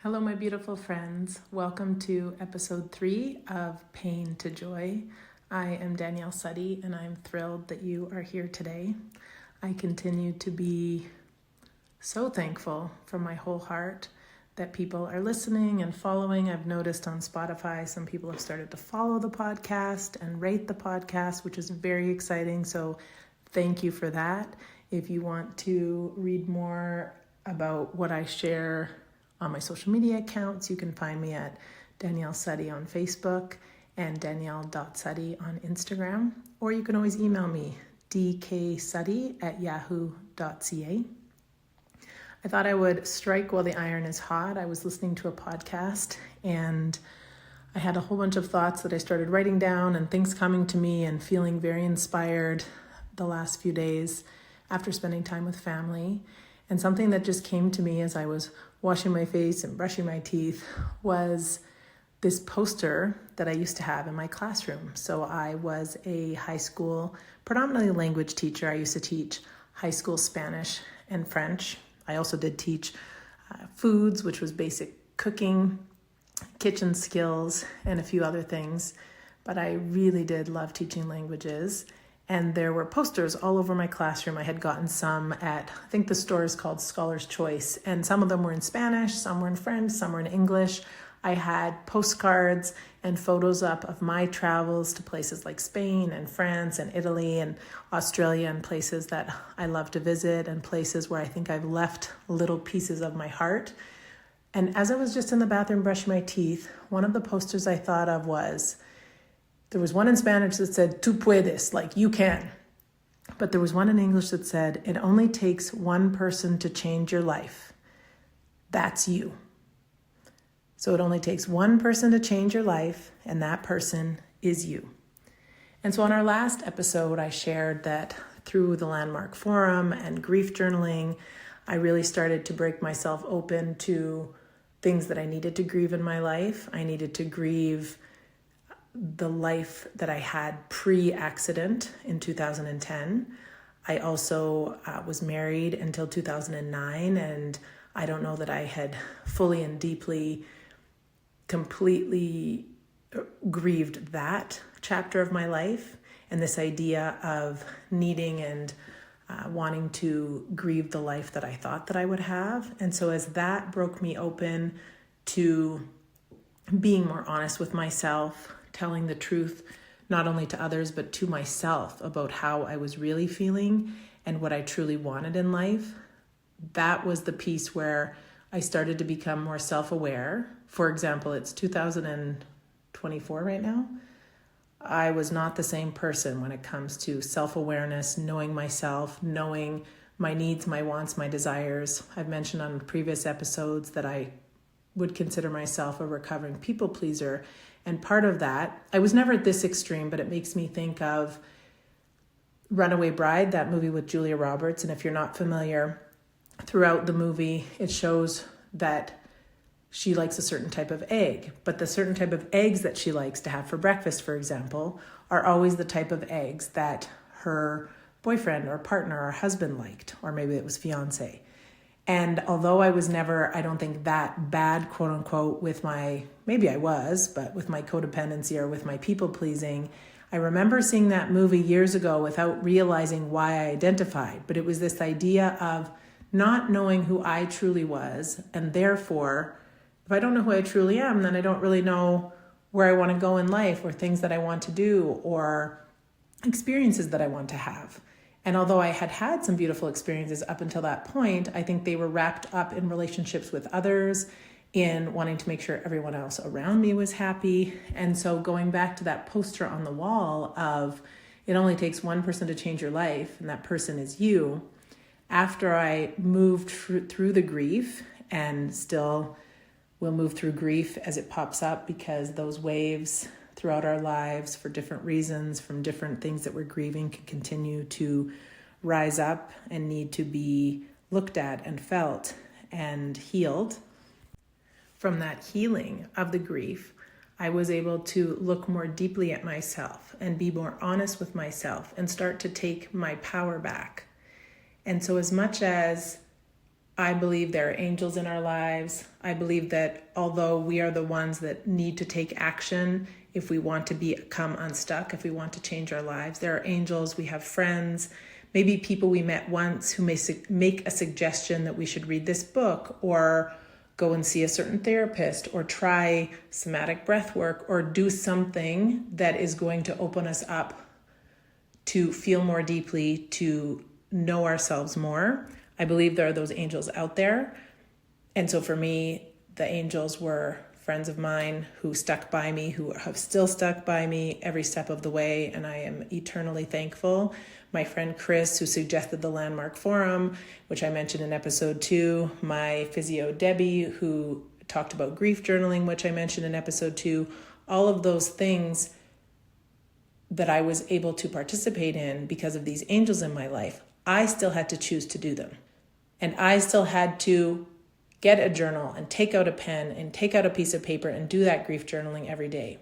Hello, my beautiful friends. Welcome to episode 3 of Pain to Joy. I am Danielle Suddy, and I'm thrilled that you are here today. I continue to be so thankful from my whole heart that people are listening and following. I've noticed on Spotify, some people have started to follow the podcast and rate the podcast, which is very exciting. So thank you for that. If you want to read more about what I share on my social media accounts, you can find me at Danielle Suddy on Facebook and Danielle.Suddy on Instagram, or you can always email me, dksuddy@yahoo.ca. I thought I would strike while the iron is hot. I was listening to a podcast and I had a whole bunch of thoughts that I started writing down and things coming to me and feeling very inspired the last few days after spending time with family. And something that just came to me as I was washing my face and brushing my teeth was this poster that I used to have in my classroom. So I was a high school, predominantly language teacher. I used to teach high school Spanish and French. I also did teach foods, which was basic cooking, kitchen skills, and a few other things. But I really did love teaching languages. And there were posters all over my classroom. I had gotten some at, I think the store is called Scholar's Choice. And some of them were in Spanish, some were in French, some were in English. I had postcards and photos up of my travels to places like Spain and France and Italy and Australia and places that I love to visit and places where I think I've left little pieces of my heart. And as I was just in the bathroom brushing my teeth, one of the posters I thought of was, there was one in Spanish that said, "Tú puedes," like you can. But there was one in English that said, "It only takes one person to change your life. That's you." So it only takes one person to change your life, and that person is you. And so on our last episode, I shared that through the Landmark Forum and grief journaling, I really started to break myself open to things that I needed to grieve in my life. I needed to grieve the life that I had pre-accident in 2010. I also was married until 2009, and I don't know that I had fully and deeply, completely grieved that chapter of my life, and this idea of needing and wanting to grieve the life that I thought that I would have. And so as that broke me open to being more honest with myself, telling the truth, not only to others, but to myself about how I was really feeling and what I truly wanted in life, that was the piece where I started to become more self-aware. For example, it's 2024 right now. I was not the same person when it comes to self-awareness, knowing myself, knowing my needs, my wants, my desires. I've mentioned on previous episodes that I would consider myself a recovering people pleaser. And part of that, I was never at this extreme, but it makes me think of Runaway Bride, that movie with Julia Roberts. And if you're not familiar, throughout the movie, it shows that she likes a certain type of egg, but the certain type of eggs that she likes to have for breakfast, for example, are always the type of eggs that her boyfriend or partner or husband liked, or maybe it was fiance. And although I was never, I don't think that bad, quote unquote, with my, maybe I was, but with my codependency or with my people pleasing, I remember seeing that movie years ago without realizing why I identified. But it was this idea of not knowing who I truly was. And therefore, if I don't know who I truly am, then I don't really know where I want to go in life or things that I want to do or experiences that I want to have. And although I had had some beautiful experiences up until that point, I think they were wrapped up in relationships with others, in wanting to make sure everyone else around me was happy. And so going back to that poster on the wall of it only takes one person to change your life, and that person is you, after I moved through the grief, and still will move through grief as it pops up, because those waves throughout our lives for different reasons, from different things that we're grieving, can continue to rise up and need to be looked at and felt and healed. From that healing of the grief, I was able to look more deeply at myself and be more honest with myself and start to take my power back. And so as much as I believe there are angels in our lives. I believe that although we are the ones that need to take action if we want to become unstuck, if we want to change our lives, there are angels, we have friends, maybe people we met once who may make a suggestion that we should read this book or go and see a certain therapist or try somatic breath work or do something that is going to open us up to feel more deeply, to know ourselves more. I believe there are those angels out there. And so for me, the angels were friends of mine who stuck by me, who have still stuck by me every step of the way, and I am eternally thankful. My friend Chris, who suggested the Landmark Forum, which I mentioned in episode 2, my physio Debbie, who talked about grief journaling, which I mentioned in episode 2, all of those things that I was able to participate in because of these angels in my life, I still had to choose to do them. And I still had to get a journal and take out a pen and take out a piece of paper and do that grief journaling every day.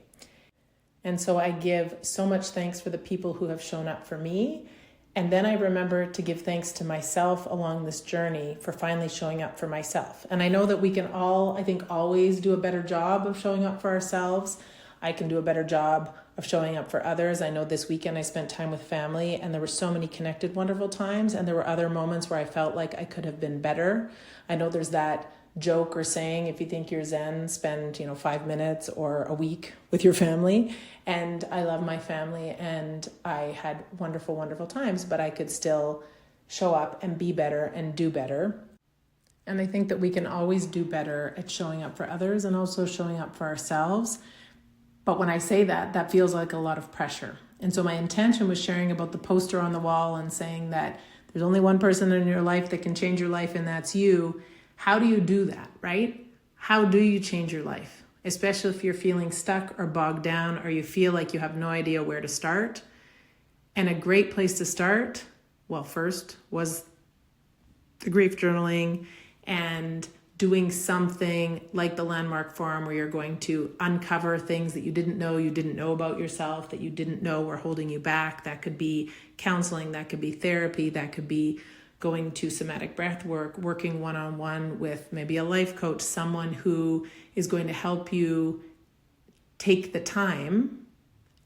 And so I give so much thanks for the people who have shown up for me. And then I remember to give thanks to myself along this journey for finally showing up for myself. And I know that we can all, I think, always do a better job of showing up for ourselves. I can do a better job of showing up for others. I know this weekend I spent time with family and there were so many connected, wonderful times. And there were other moments where I felt like I could have been better. I know there's that joke or saying, if you think you're Zen, spend 5 minutes or a week with your family. And I love my family and I had wonderful, wonderful times, but I could still show up and be better and do better. And I think that we can always do better at showing up for others and also showing up for ourselves. But when I say that, that feels like a lot of pressure. And so my intention was sharing about the poster on the wall and saying that there's only one person in your life that can change your life, and that's you. How do you do that, right? How do you change your life? Especially if you're feeling stuck or bogged down or you feel like you have no idea where to start. And a great place to start, well, first was the grief journaling and doing something like the Landmark Forum where you're going to uncover things that you didn't know about yourself, that you didn't know were holding you back. That could be counseling, that could be therapy, that could be going to somatic breath work, working one-on-one with maybe a life coach, someone who is going to help you take the time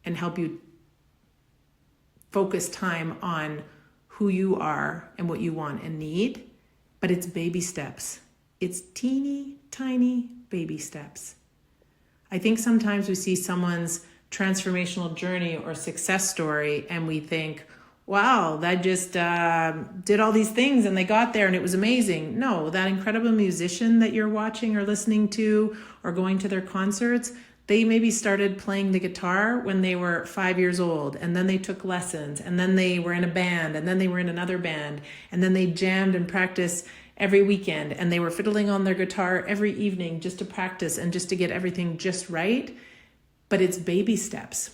and help you focus time on who you are and what you want and need. But it's baby steps. It's teeny tiny baby steps. I think sometimes we see someone's transformational journey or success story and we think, wow, that just did all these things and they got there and it was amazing. No, that incredible musician that you're watching or listening to or going to their concerts, they maybe started playing the guitar when they were 5 years old, and then they took lessons, and then they were in a band, and then they were in another band, and then they jammed and practiced every weekend, and they were fiddling on their guitar every evening just to practice and just to get everything just right. But it's baby steps.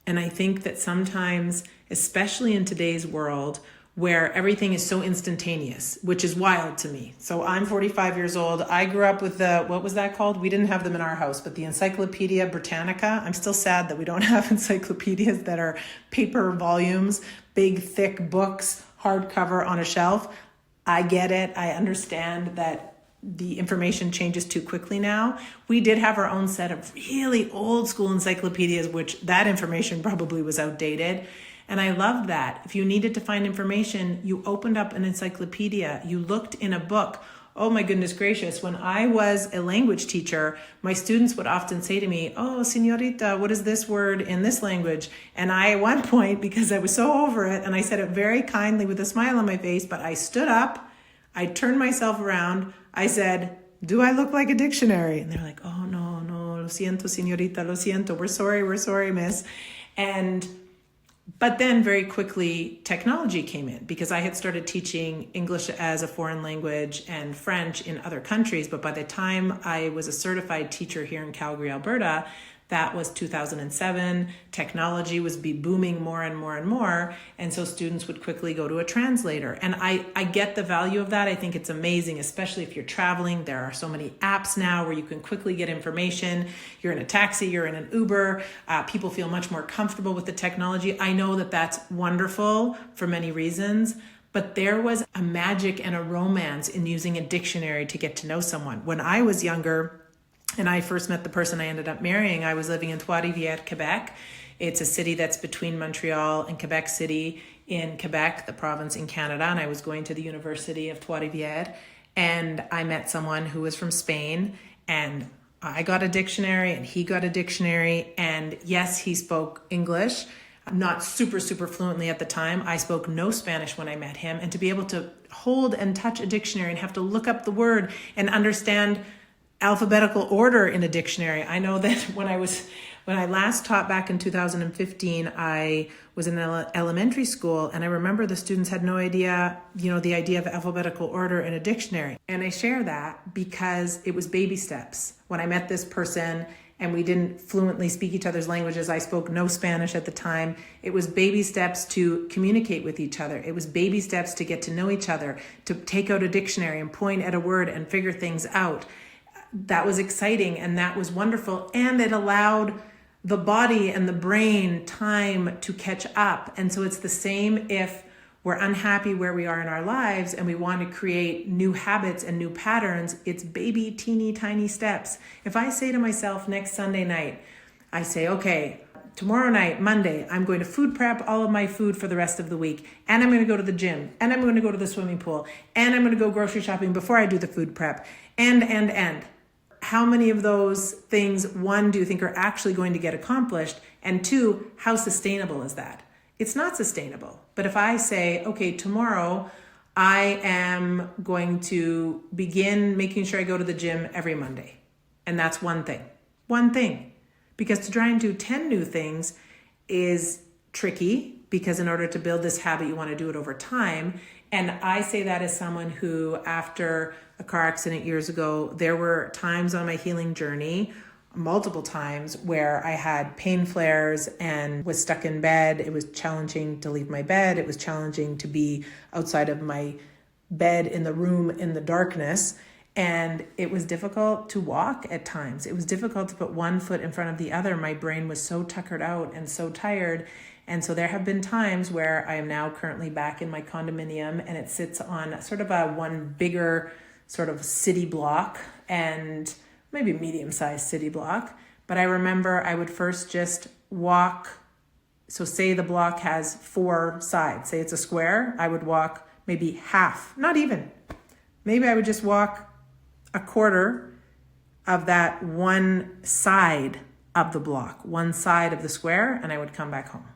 And I think that sometimes, especially in today's world, where everything is so instantaneous, which is wild to me. So I'm 45 years old. I grew up with what was that called? We didn't have them in our house, but the Encyclopedia Britannica. I'm still sad that we don't have encyclopedias that are paper volumes, big, thick books, hardcover on a shelf. I get it. I understand that the information changes too quickly now. We did have our own set of really old school encyclopedias, which that information probably was outdated. And I loved that. If you needed to find information, you opened up an encyclopedia, you looked in a book. Oh my goodness gracious. When I was a language teacher, my students would often say to me, oh, señorita, what is this word in this language? And I, at one point, because I was so over it, and I said it very kindly with a smile on my face, but I stood up, I turned myself around, I said, do I look like a dictionary? And they're like, oh, no, lo siento, señorita, lo siento. We're sorry, miss. But then very quickly, technology came in because I had started teaching English as a foreign language and French in other countries. But by the time I was a certified teacher here in Calgary, Alberta, that was 2007. Technology was booming more and more and more. And so students would quickly go to a translator. And I get the value of that. I think it's amazing, especially if you're traveling. There are so many apps now where you can quickly get information. You're in a taxi, you're in an Uber. People feel much more comfortable with the technology. I know that that's wonderful for many reasons. But there was a magic and a romance in using a dictionary to get to know someone. When I was younger and I first met the person I ended up marrying, I was living in Trois-Rivières, Quebec. It's a city that's between Montreal and Quebec City in Quebec, the province in Canada. And I was going to the University of Trois-Rivières. And I met someone who was from Spain, and I got a dictionary and he got a dictionary. And yes, he spoke English, not super fluently at the time. I spoke no Spanish when I met him. And to be able to hold and touch a dictionary and have to look up the word and understand alphabetical order in a dictionary. I know that when I last taught back in 2015, I was in elementary school, and I remember the students had no idea, the idea of alphabetical order in a dictionary. And I share that because it was baby steps. When I met this person and we didn't fluently speak each other's languages, I spoke no Spanish at the time. It was baby steps to communicate with each other. It was baby steps to get to know each other, to take out a dictionary and point at a word and figure things out. That was exciting and that was wonderful. And it allowed the body and the brain time to catch up. And so it's the same if we're unhappy where we are in our lives and we want to create new habits and new patterns. It's baby, teeny, tiny steps. If I say to myself next Sunday night, I say, okay, tomorrow night, Monday, I'm going to food prep all of my food for the rest of the week. And I'm going to go to the gym. And I'm going to go to the swimming pool. And I'm going to go grocery shopping before I do the food prep. And. How many of those things, one, do you think are actually going to get accomplished? And two, how sustainable is that? It's not sustainable. But if I say, okay, tomorrow I am going to begin making sure I go to the gym every Monday. And that's one thing. Because to try and do 10 new things is tricky, because in order to build this habit, you want to do it over time. And I say that as someone who, after a car accident years ago, there were times on my healing journey, multiple times, where I had pain flares and was stuck in bed. It was challenging to leave my bed. It was challenging to be outside of my bed in the room in the darkness. And it was difficult to walk at times. It was difficult to put one foot in front of the other. My brain was so tuckered out and so tired. And so there have been times where I am now currently back in my condominium, and it sits on sort of a one bigger sort of city block, and maybe medium-sized city block. But I remember I would first just walk. So say the block has 4 sides. Say it's a square. I would walk maybe half, not even. Maybe I would just walk a quarter of that one side of the block, one side of the square, and I would come back home.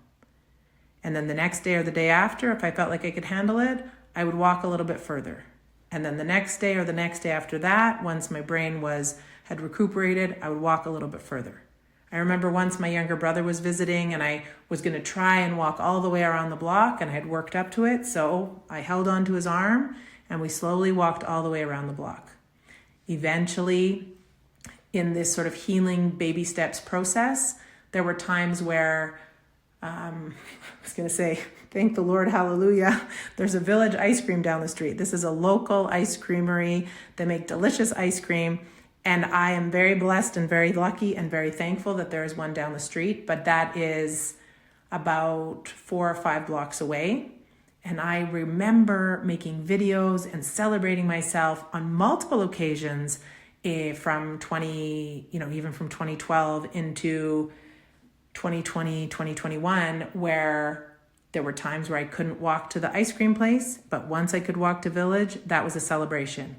And then the next day or the day after, if I felt like I could handle it, I would walk a little bit further. And then the next day or the next day after that, once my brain had recuperated, I would walk a little bit further. I remember once my younger brother was visiting and I was going to try and walk all the way around the block, and I had worked up to it. So I held onto his arm and we slowly walked all the way around the block. Eventually, in this sort of healing baby steps process, there were times where I was going to say, thank the Lord, hallelujah, there's a Village ice cream down the street. This is a local ice creamery. They make delicious ice cream. And I am very blessed and very lucky and very thankful that there is one down the street. But that is about 4 or 5 blocks away. And I remember making videos and celebrating myself on multiple occasions from 2012 into 2020, 2021, where there were times where I couldn't walk to the ice cream place, but once I could walk to Village, that was a celebration.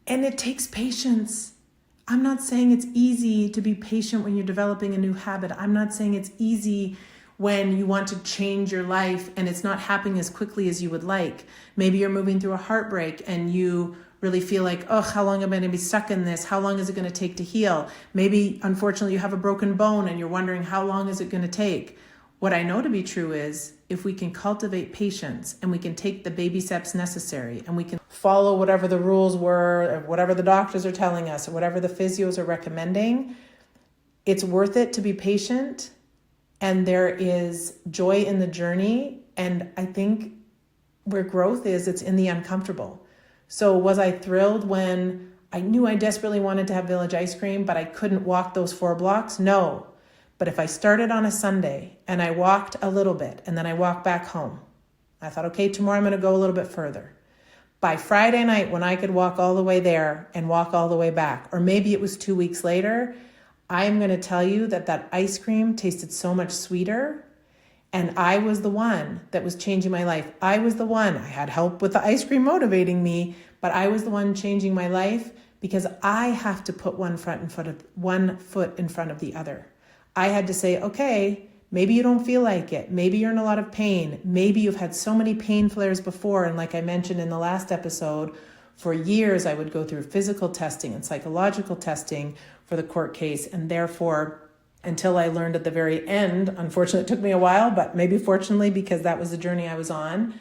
And it takes patience. I'm not saying it's easy to be patient when you're developing a new habit. I'm not saying it's easy when you want to change your life and it's not happening as quickly as you would like. Maybe you're moving through a heartbreak and you really feel like, oh, how long am I going to be stuck in this? How long is it going to take to heal? Maybe, unfortunately, you have a broken bone and you're wondering, how long is it going to take? What I know to be true is, if we can cultivate patience and we can take the baby steps necessary and we can follow whatever the rules were, or whatever the doctors are telling us, or whatever the physios are recommending, it's worth it to be patient. And there is joy in the journey. And I think where growth is, it's in the uncomfortable. So was I thrilled when I knew I desperately wanted to have Village ice cream, but I couldn't walk those 4 blocks? No. But if I started on a Sunday and I walked a little bit and then I walked back home, I thought, okay, tomorrow I'm going to go a little bit further. By Friday night, when I could walk all the way there and walk all the way back, or maybe it was 2 weeks later, I am going to tell you that ice cream tasted so much sweeter. And I was the one that was changing my life. I was the one. I had help with the ice cream motivating me, but I was the one changing my life because I have to put one foot in front of the other. I had to say, okay, maybe you don't feel like it. Maybe you're in a lot of pain. Maybe you've had so many pain flares before. And like I mentioned in the last episode, for years I would go through physical testing and psychological testing for the court case. And therefore, until I learned at the very end, unfortunately it took me a while, but maybe fortunately because that was the journey I was on,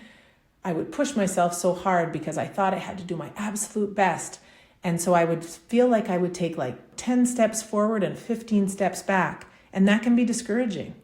I would push myself so hard because I thought I had to do my absolute best. And so I would feel like I would take like 10 steps forward and 15 steps back. And that can be discouraging.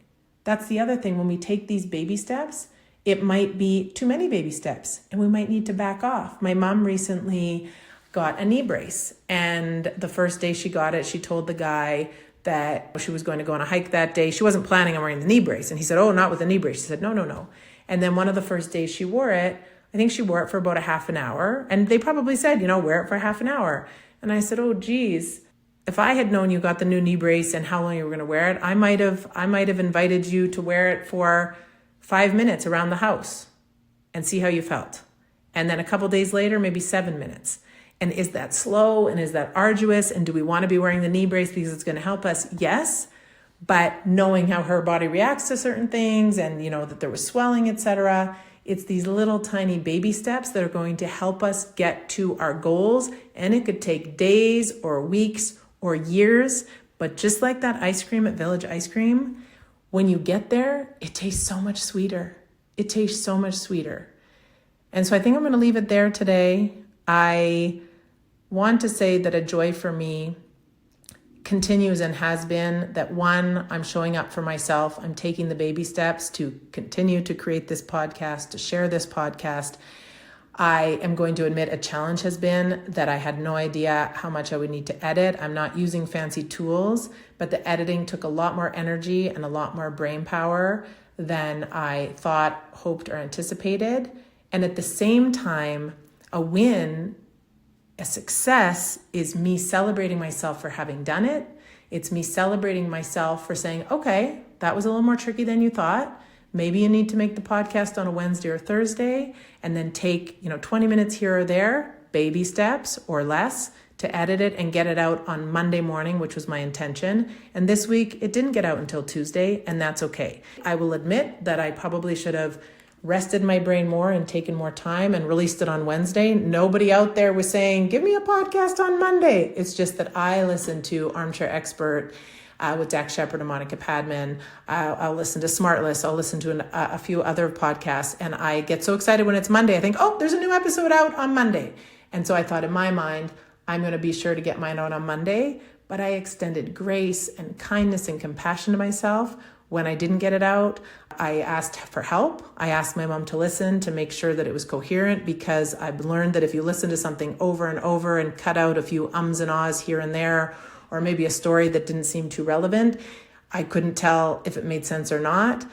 That's the other thing. When we take these baby steps, it might be too many baby steps and we might need to back off. My mom recently got a knee brace, and the first day she got it, she told the guy that she was going to go on a hike that day. She wasn't planning on wearing the knee brace. And he said, oh, not with the knee brace. She said, no. And then one of the first days she wore it, I think she wore it for about a half an hour. And they probably said, wear it for half an hour. And I said, oh, geez, if I had known you got the new knee brace and how long you were going to wear it, I might have invited you to wear it for 5 minutes around the house and see how you felt. And then a couple days later, maybe 7 minutes. And is that slow and is that arduous? And do we want to be wearing the knee brace because it's going to help us? Yes. But knowing how her body reacts to certain things and, that there was swelling, etc., it's these little tiny baby steps that are going to help us get to our goals. And it could take days or weeks or years. But just like that ice cream at Village Ice Cream, when you get there, it tastes so much sweeter. It tastes so much sweeter. And so I think I'm going to leave it there today. I want to say that a joy for me continues and has been that, one, I'm showing up for myself. I'm taking the baby steps to continue to create this podcast, to share this podcast. I am going to admit a challenge has been that I had no idea how much I would need to edit. I'm not using fancy tools, but the editing took a lot more energy and a lot more brain power than I thought, hoped, or anticipated. And at the same time, a win, a success is me celebrating myself for having done it. It's me celebrating myself for saying, okay, that was a little more tricky than you thought. Maybe you need to make the podcast on a Wednesday or Thursday and then take, 20 minutes here or there, baby steps or less, to edit it and get it out on Monday morning, which was my intention. And this week it didn't get out until Tuesday, and that's okay. I will admit that I probably should have rested my brain more and taken more time and released it on Wednesday. Nobody out there was saying, give me a podcast on Monday. It's just that I listen to Armchair Expert with Dax Shepard and Monica Padman. I'll listen to Smartless. I'll listen to a few other podcasts. And I get so excited when it's Monday. I think, oh, there's a new episode out on Monday. And so I thought in my mind, I'm going to be sure to get mine out on Monday. But I extended grace and kindness and compassion to myself. When I didn't get it out, I asked for help. I asked my mom to listen to make sure that it was coherent, because I've learned that if you listen to something over and over and cut out a few ums and ahs here and there, or maybe a story that didn't seem too relevant, I couldn't tell if it made sense or not.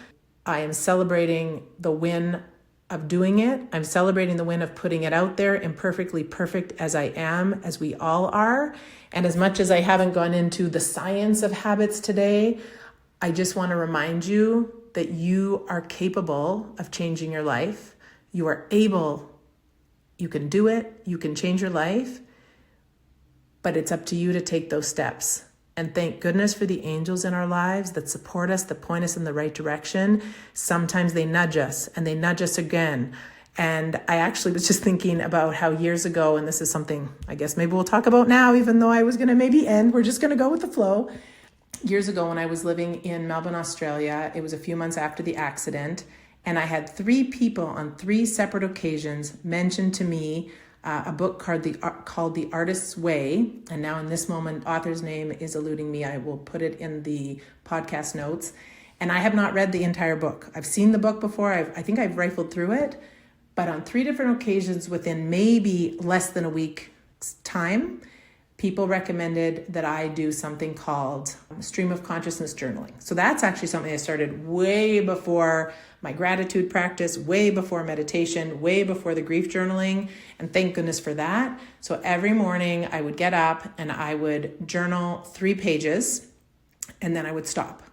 I am celebrating the win of doing it. I'm celebrating the win of putting it out there, imperfectly perfect as I am, as we all are. And as much as I haven't gone into the science of habits today, I just want to remind you that you are capable of changing your life. You are able, you can do it, you can change your life, but it's up to you to take those steps. And thank goodness for the angels in our lives that support us, that point us in the right direction. Sometimes they nudge us and they nudge us again. And I actually was just thinking about how years ago, and this is something I guess maybe we'll talk about now, even though I was going to maybe end, we're just going to go with the flow. Years ago, when I was living in Melbourne, Australia, it was a few months after the accident, and I had 3 people on 3 separate occasions mention to me a book called The Artist's Way. And now in this moment, author's name is eluding me. I will put it in the podcast notes. And I have not read the entire book. I've seen the book before. I think I've rifled through it, but on 3 different occasions within maybe less than a week's time, people recommended that I do something called stream of consciousness journaling. So that's actually something I started way before my gratitude practice, way before meditation, way before the grief journaling, and thank goodness for that. So every morning I would get up and I would journal 3 pages, and then I would stop.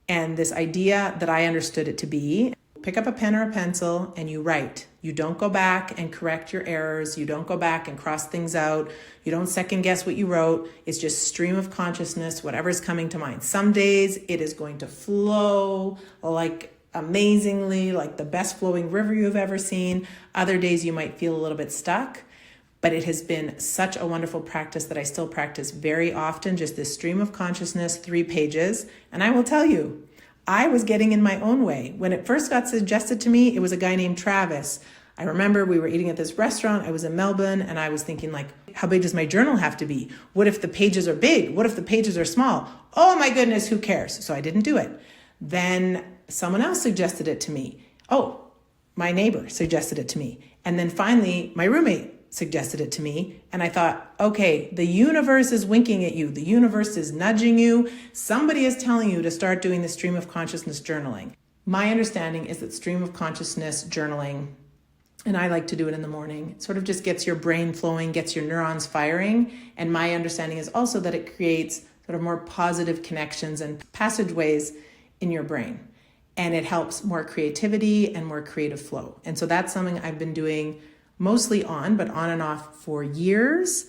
And this idea that I understood it to be, pick up a pen or a pencil and you write. You don't go back and correct your errors. You don't go back and cross things out. You don't second guess what you wrote. It's just stream of consciousness, whatever's coming to mind. Some days it is going to flow like amazingly, like the best flowing river you've ever seen. Other days you might feel a little bit stuck, but it has been such a wonderful practice that I still practice very often, just this stream of consciousness, 3 pages. And I will tell you, I was getting in my own way. When it first got suggested to me, it was a guy named Travis. I remember we were eating at this restaurant. I was in Melbourne and I was thinking like, how big does my journal have to be? What if the pages are big? What if the pages are small? Oh my goodness, who cares? So I didn't do it. Then someone else suggested it to me. Oh, my neighbor suggested it to me. And then finally, my roommate suggested it to me. And I thought, okay, the universe is winking at you. The universe is nudging you. Somebody is telling you to start doing the stream of consciousness journaling. My understanding is that stream of consciousness journaling, and I like to do it in the morning, it sort of just gets your brain flowing, gets your neurons firing. And my understanding is also that it creates sort of more positive connections and passageways in your brain. And it helps more creativity and more creative flow. And so that's something I've been doing mostly but on and off for years.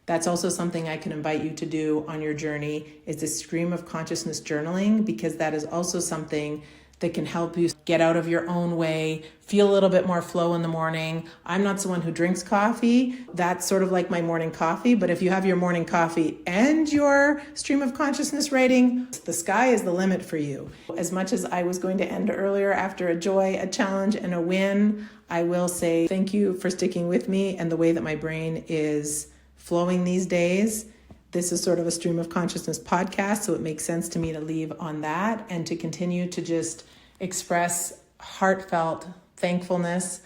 That's also something I can invite you to do on your journey, is the stream of consciousness journaling, because that is also something that can help you get out of your own way, feel a little bit more flow in the morning. I'm not someone who drinks coffee. That's sort of like my morning coffee. But if you have your morning coffee and your stream of consciousness writing, the sky is the limit for you. As much as I was going to end earlier after a joy, a challenge, and a win, I will say thank you for sticking with me and the way that my brain is flowing these days. This is sort of a stream of consciousness podcast, so it makes sense to me to leave on that and to continue to just express heartfelt thankfulness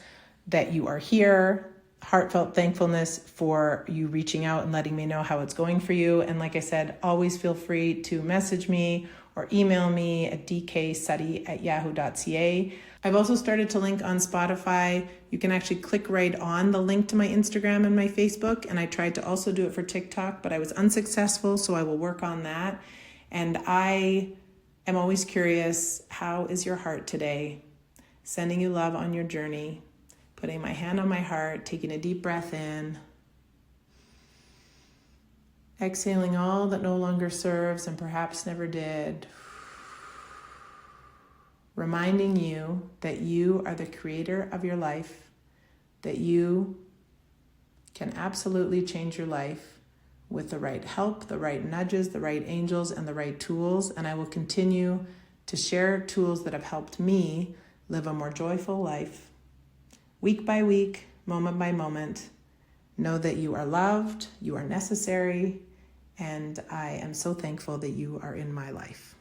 that you are here, heartfelt thankfulness for you reaching out and letting me know how it's going for you. And like I said, always feel free to message me or email me at dksuddy@yahoo.ca. I've also started to link on Spotify. You can actually click right on the link to my Instagram and my Facebook. And I tried to also do it for TikTok, but I was unsuccessful. So I will work on that. And I am always curious, how is your heart today? Sending you love on your journey, putting my hand on my heart, taking a deep breath in, exhaling all that no longer serves and perhaps never did. Reminding you that you are the creator of your life, that you can absolutely change your life with the right help, the right nudges, the right angels, and the right tools. And I will continue to share tools that have helped me live a more joyful life, week by week, moment by moment. Know that you are loved, you are necessary, and I am so thankful that you are in my life.